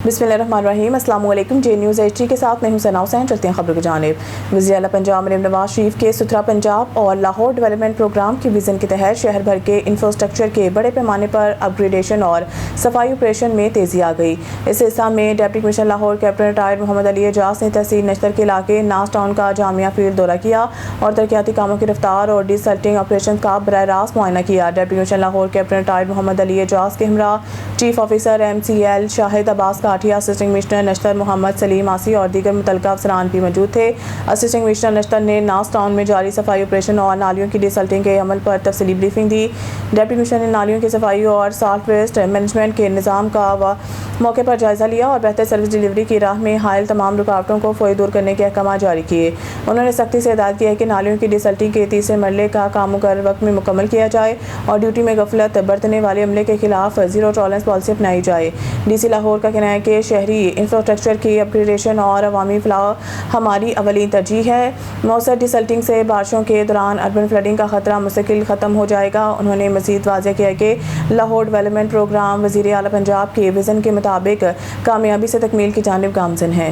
बिस्मिल्लाहिर्रहमानिर्रहीम। अस्सलाम वालेकुम। जे न्यूज़ HD के साथ मैं हूं सना हुसैन। चलते हैं खबरों की जानिब। वज़ीर आला पंजाब मरीम नवाज शरीफ के सुथरा पंजाब और लाहौर डेवलपमेंट प्रोग्राम की विज़न के तहत शहर भर के इंफ्रास्ट्रक्चर के बड़े पैमाने पर अपग्रेडेशन और सफाई ऑपरेशन में तेज़ी आ गई। इस सिलसिले में deputy commissioner Lahore captain retired Mohammad Ali Ejaz ने तहसील नश्तर के इलाके नास टाउन का जामिया फील्ड दौरा किया और तरक्याती कामों की रफ्तार और डिसल्टिंग ऑपरेशन का बराह रास्त मुआयना किया। Deputy commissioner Lahore captain retired Mohammad Ali Ejaz के हमरा chief officer MCL Shahid Abbas Kathia, assistant commissioner Nishtar Mohammad Saleem Asi और दीगर मुतल्लिका अफसरान भी मौजूद थे। असिस्टेंट कमिश्नर नश्तर ने नास टाउन में जारी सफाई ऑपरेशन और नालियों की डिसल्टिंग के अमल पर तफसीली ब्रीफिंग दी। डिप्टी कमिश्नर ने नालियों की सफाई और सॉल्ट वेस्ट मैनेजमेंट के निज़ाम का मौके पर जायजा लिया और बेहतर सर्विस डिलीवरी की राह में हायल तमाम रुकावटों को फौरी दूर करने के अहकाम जारी किए। उन्होंने सख्ती से हिदायत की है कि नालियों की डिसल्टिंग के तीसरे मरले का काम मुकर्रर वक्त में मुकम्मल किया जाए और ड्यूटी में गफलत बरतने वाले अमले के खिलाफ जीरो टॉलरेंस पॉलिसी अपनाई जाए। DC लाहौर का कहना है कि शहरी इंफ्रास्ट्रक्चर की अपग्रेडेशन और अवामी फलाह हमारी अवलीन तरजीह है। मौसर डिसल्टिंग से बारिशों के दौरान अर्बन फ्लडिंग का खतरा मुस्तकिल ख़त्म हो जाएगा। उन्होंने मज़ीद वाज़ेह किया कि लाहौर डेवलपमेंट प्रोग्राम वज़ीर आला पंजाब के विज़न के मुताबिक कामयाबी से तकमील की जानिब गामज़न है।